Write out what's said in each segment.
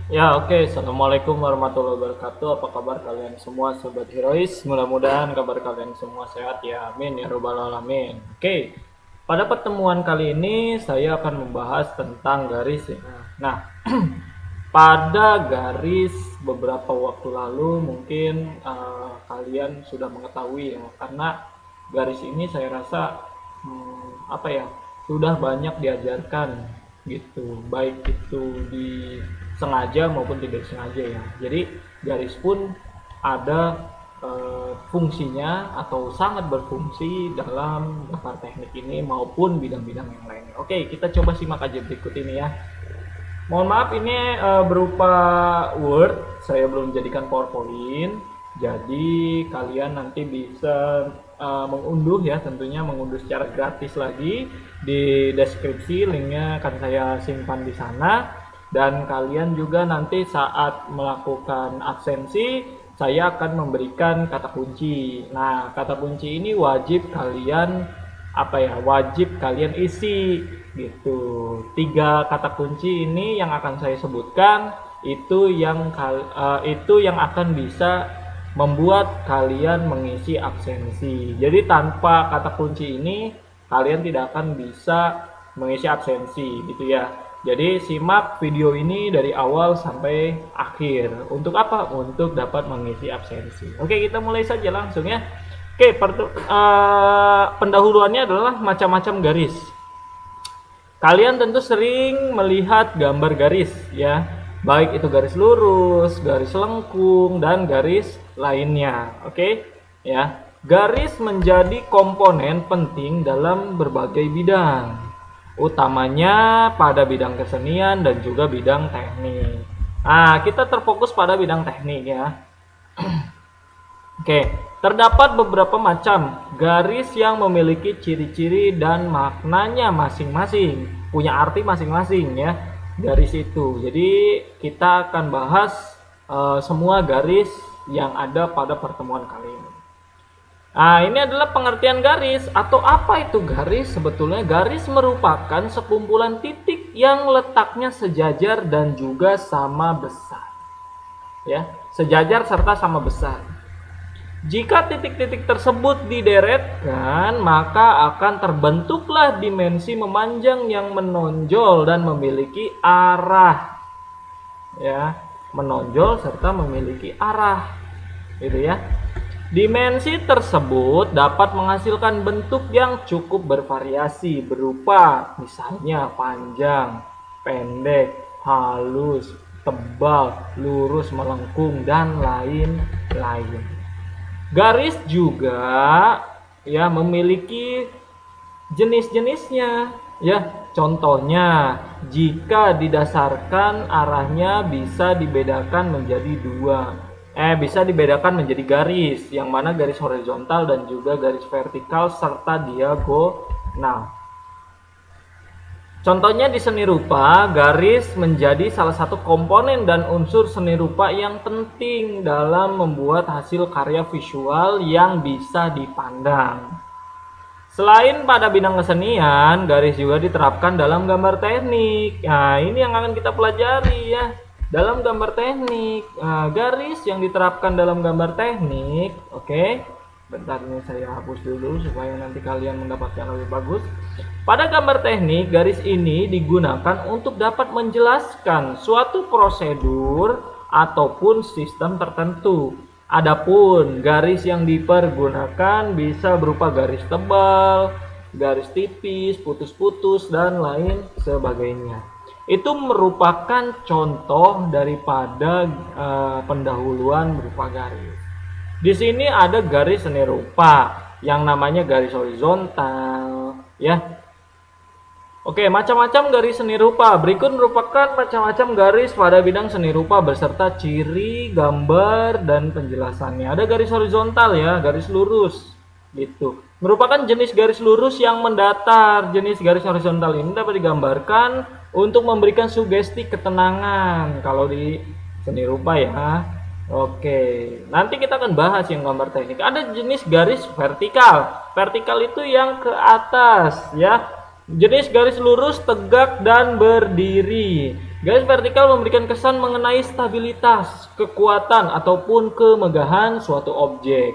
Ya, oke. Assalamualaikum warahmatullahi wabarakatuh. Apa kabar kalian semua, sobat herois? Mudah-mudahan kabar kalian semua sehat ya. Amin ya robbal alamin. Oke. Pada pertemuan kali ini saya akan membahas tentang garis ya. Nah, pada garis beberapa waktu lalu mungkin kalian sudah mengetahui ya, karena garis ini saya rasa apa ya, sudah banyak diajarkan gitu, baik itu di sengaja maupun tidak sengaja ya. Jadi garis pun ada fungsinya atau sangat berfungsi dalam daftar teknik ini maupun bidang-bidang yang lainnya. Oke, kita coba simak aja berikut ini ya. Mohon maaf ini berupa Word, saya belum jadikan PowerPoint. Jadi kalian nanti bisa mengunduh ya, tentunya mengunduh secara gratis lagi di deskripsi, linknya akan saya simpan di sana. Dan kalian juga nanti saat melakukan absensi, saya akan memberikan kata kunci. Nah, kata kunci ini wajib kalian wajib kalian isi gitu. 3 kata kunci ini yang akan saya sebutkan itu yang akan bisa membuat kalian mengisi absensi. Jadi tanpa kata kunci ini kalian tidak akan bisa mengisi absensi gitu ya. Jadi simak video ini dari awal sampai akhir. Untuk apa? Untuk dapat mengisi absensi. Oke, kita mulai saja langsung ya. Oke, pendahuluannya adalah macam-macam garis. Kalian tentu sering melihat gambar garis ya, baik itu garis lurus, garis lengkung, dan garis lainnya. Oke ya, garis menjadi komponen penting dalam berbagai bidang, utamanya pada bidang kesenian dan juga bidang teknik. Nah, kita terfokus pada bidang teknik ya. Oke, terdapat beberapa macam garis yang memiliki ciri-ciri dan maknanya masing-masing, punya arti masing-masing ya garis itu. Jadi kita akan bahas semua garis yang ada pada pertemuan kali ini. Nah, ini adalah pengertian garis. Atau apa itu garis? Sebetulnya garis merupakan sekumpulan titik yang letaknya sejajar dan juga sama besar. Ya, sejajar serta sama besar. Jika titik-titik tersebut dideretkan, maka akan terbentuklah dimensi memanjang yang menonjol dan memiliki arah. Ya, menonjol serta memiliki arah. Gitu ya. Dimensi tersebut dapat menghasilkan bentuk yang cukup bervariasi berupa misalnya panjang, pendek, halus, tebal, lurus, melengkung, dan lain-lain. Garis juga ya memiliki jenis-jenisnya ya. Contohnya, jika didasarkan arahnya bisa dibedakan menjadi garis, yang mana garis horizontal dan juga garis vertikal serta diagonal. Contohnya di seni rupa, garis menjadi salah satu komponen dan unsur seni rupa yang penting dalam membuat hasil karya visual yang bisa dipandang. Selain pada bidang kesenian, garis juga diterapkan dalam gambar teknik. Nah, ini yang akan kita pelajari ya. Dalam gambar teknik, garis yang diterapkan dalam gambar teknik, oke. Bentar, ini saya hapus dulu supaya nanti kalian mendapatkan lebih bagus. Pada gambar teknik, garis ini digunakan untuk dapat menjelaskan suatu prosedur ataupun sistem tertentu. Adapun garis yang dipergunakan bisa berupa garis tebal, garis tipis, putus-putus, dan lain sebagainya. Itu merupakan contoh daripada pendahuluan berupa garis. Di sini ada garis seni rupa yang namanya garis horizontal ya. Oke, macam-macam garis seni rupa. Berikut merupakan macam-macam garis pada bidang seni rupa beserta ciri, gambar, dan penjelasannya. Ada garis horizontal ya, garis lurus gitu. Merupakan jenis garis lurus yang mendatar. Jenis garis horizontal ini dapat digambarkan untuk memberikan sugesti ketenangan kalau di seni rupa ya. Oke, nanti kita akan bahas yang gambar teknik. Ada jenis garis vertikal. Vertikal itu yang ke atas ya. Jenis garis lurus tegak dan berdiri. Garis vertikal memberikan kesan mengenai stabilitas, kekuatan, ataupun kemegahan suatu objek.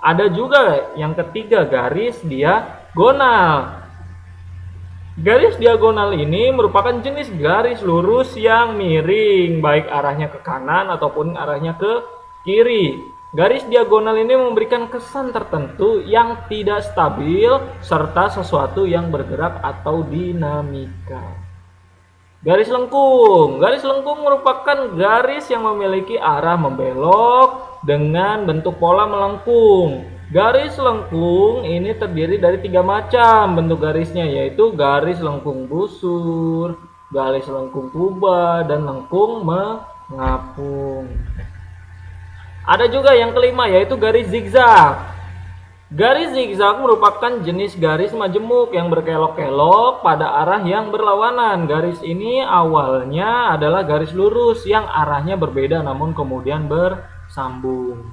Ada juga yang ketiga, garis diagonal. Garis diagonal ini merupakan jenis garis lurus yang miring, baik arahnya ke kanan ataupun arahnya ke kiri. Garis diagonal ini memberikan kesan tertentu yang tidak stabil, serta sesuatu yang bergerak atau dinamika. Garis lengkung. Garis lengkung merupakan garis yang memiliki arah membelok dengan bentuk pola melengkung. Garis lengkung ini terdiri dari 3 macam bentuk garisnya, yaitu garis lengkung busur, garis lengkung tuba, dan lengkung mengapung. Ada juga yang kelima, yaitu garis zigzag. Garis zigzag merupakan jenis garis majemuk yang berkelok-kelok pada arah yang berlawanan. Garis ini awalnya adalah garis lurus yang arahnya berbeda namun kemudian bersambung.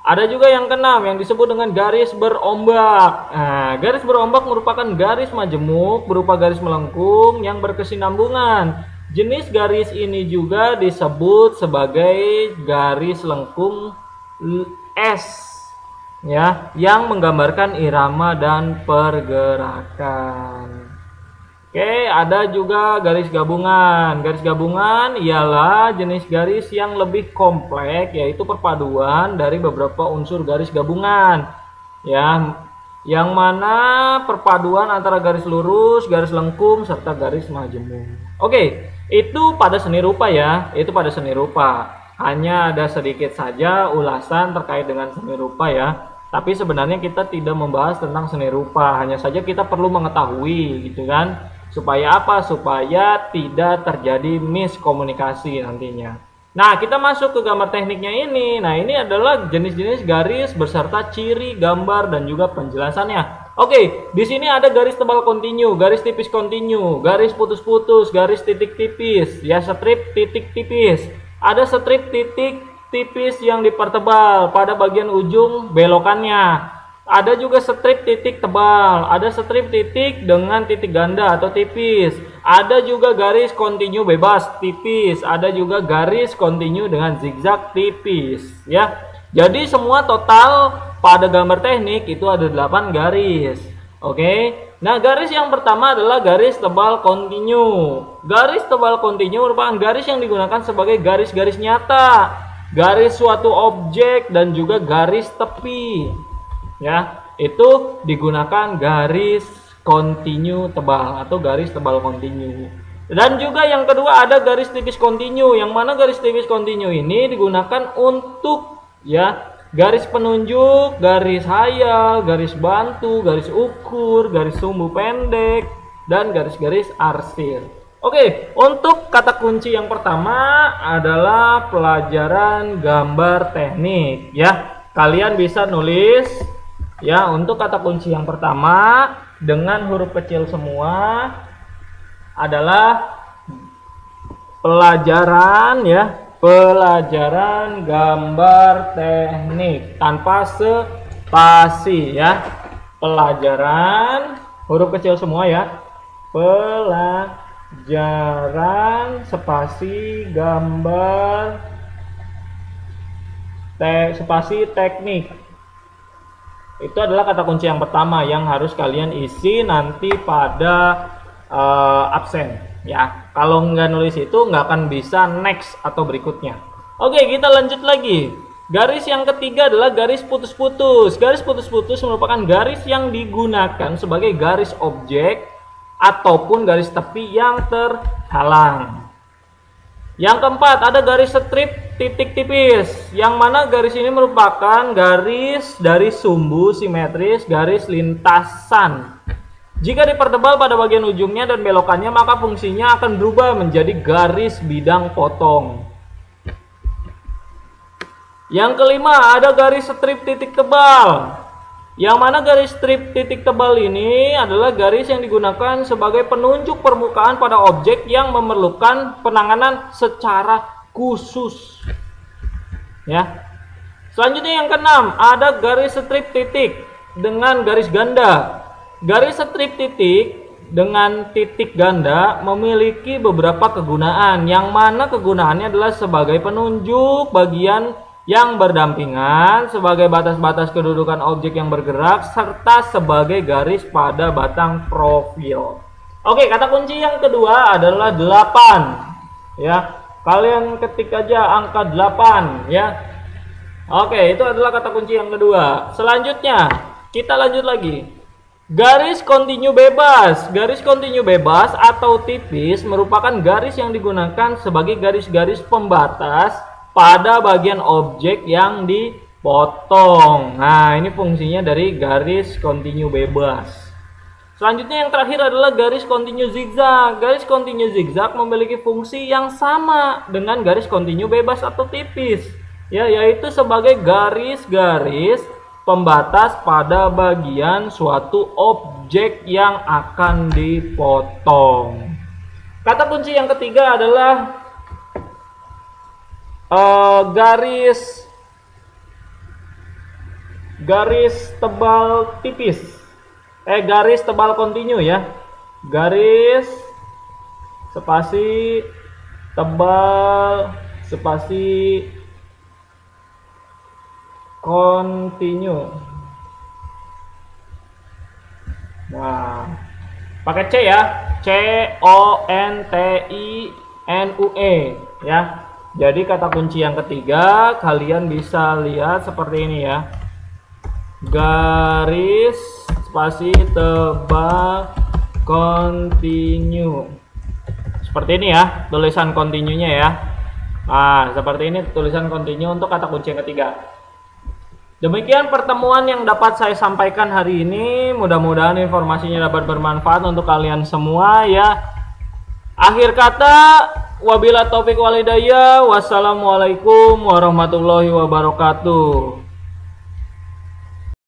Ada juga yang keenam yang disebut dengan garis berombak. Nah, garis berombak merupakan garis majemuk berupa garis melengkung yang berkesinambungan. Jenis garis ini juga disebut sebagai garis lengkung S, ya, yang menggambarkan irama dan pergerakan. Oke, ada juga garis gabungan. Garis gabungan ialah jenis garis yang lebih kompleks, yaitu perpaduan dari beberapa unsur garis gabungan, ya, yang mana perpaduan antara garis lurus, garis lengkung, serta garis majemuk. Oke, itu pada seni rupa ya, itu pada seni rupa. Hanya ada sedikit saja ulasan terkait dengan seni rupa ya. Tapi sebenarnya kita tidak membahas tentang seni rupa, hanya saja kita perlu mengetahui gitu kan. Supaya apa? Supaya tidak terjadi miskomunikasi nantinya. Nah, kita masuk ke gambar tekniknya ini. Nah, ini adalah jenis-jenis garis beserta ciri, gambar, dan juga penjelasannya. Oke, di sini ada garis tebal kontinu, garis tipis kontinu, garis putus-putus, garis titik tipis, ya, strip titik tipis. Ada strip titik tipis yang dipertebal pada bagian ujung belokannya. Ada juga strip titik tebal, ada strip titik dengan titik ganda atau tipis. Ada juga garis kontinu bebas tipis, ada juga garis kontinu dengan zigzag tipis, ya. Jadi semua total pada gambar teknik itu ada 8 garis. Oke. Nah, garis yang pertama adalah garis tebal kontinu. Garis tebal kontinu merupakan garis yang digunakan sebagai garis-garis nyata, garis suatu objek, dan juga garis tepi, ya. Itu digunakan garis kontinu tebal atau garis tebal kontinu. Dan juga yang kedua ada garis tipis kontinu, yang mana garis tipis kontinu ini digunakan untuk, ya, garis penunjuk, garis hayal, garis bantu, garis ukur, garis sumbu pendek, dan garis-garis arsir. Oke, untuk kata kunci yang pertama adalah pelajaran gambar teknik, ya. Kalian bisa nulis, ya, untuk kata kunci yang pertama dengan huruf kecil semua adalah pelajaran, ya, pelajaran gambar teknik tanpa spasi, ya. Pelajaran huruf kecil semua, ya. Pelajaran spasi gambar spasi teknik. Itu adalah kata kunci yang pertama yang harus kalian isi nanti pada absen, ya. Kalau nggak nulis itu nggak akan bisa next atau berikutnya. Oke, kita lanjut lagi. Garis yang ketiga adalah garis putus-putus. Garis putus-putus merupakan garis yang digunakan sebagai garis objek ataupun garis tepi yang terhalang. Yang keempat ada garis strip titik tipis, yang mana garis ini merupakan garis dari sumbu simetris garis lintasan. Jika dipertebal pada bagian ujungnya dan belokannya, maka fungsinya akan berubah menjadi garis bidang potong. Yang kelima ada garis strip titik tebal, yang mana garis strip titik tebal ini adalah garis yang digunakan sebagai penunjuk permukaan pada objek yang memerlukan penanganan secara khusus, ya. Selanjutnya yang keenam ada garis strip titik dengan garis ganda. Garis strip titik dengan titik ganda memiliki beberapa kegunaan, yang mana kegunaannya adalah sebagai penunjuk bagian yang berdampingan, sebagai batas-batas kedudukan objek yang bergerak, serta sebagai garis pada batang profil. Oke, kata kunci yang kedua adalah 8. Ya, kalian ketik aja angka 8 ya. Oke, itu adalah kata kunci yang kedua. Selanjutnya, kita lanjut lagi. Garis kontinu bebas. Garis kontinu bebas atau tipis merupakan garis yang digunakan sebagai garis-garis pembatas pada bagian objek yang dipotong. Nah, ini fungsinya dari garis kontinu bebas. Selanjutnya yang terakhir adalah garis kontinu zigzag. Garis kontinu zigzag memiliki fungsi yang sama dengan garis kontinu bebas atau tipis, ya, yaitu sebagai garis-garis pembatas pada bagian suatu objek yang akan dipotong. Kata kunci yang ketiga adalah garis tebal tipis. Garis tebal kontinu ya. Garis spasi tebal spasi kontinu. Nah, pakai C ya. C O N T I N U E ya. Jadi kata kunci yang ketiga kalian bisa lihat seperti ini ya. Garis spasi tebal kontinu. Seperti ini ya tulisan kontinunya ya. Nah, seperti ini tulisan kontinu untuk kata kunci yang ketiga. Demikian pertemuan yang dapat saya sampaikan hari ini. Mudah-mudahan informasinya dapat bermanfaat untuk kalian semua ya. Akhir kata, wabillahi taufik wal hidayah. Wassalamualaikum warahmatullahi wabarakatuh.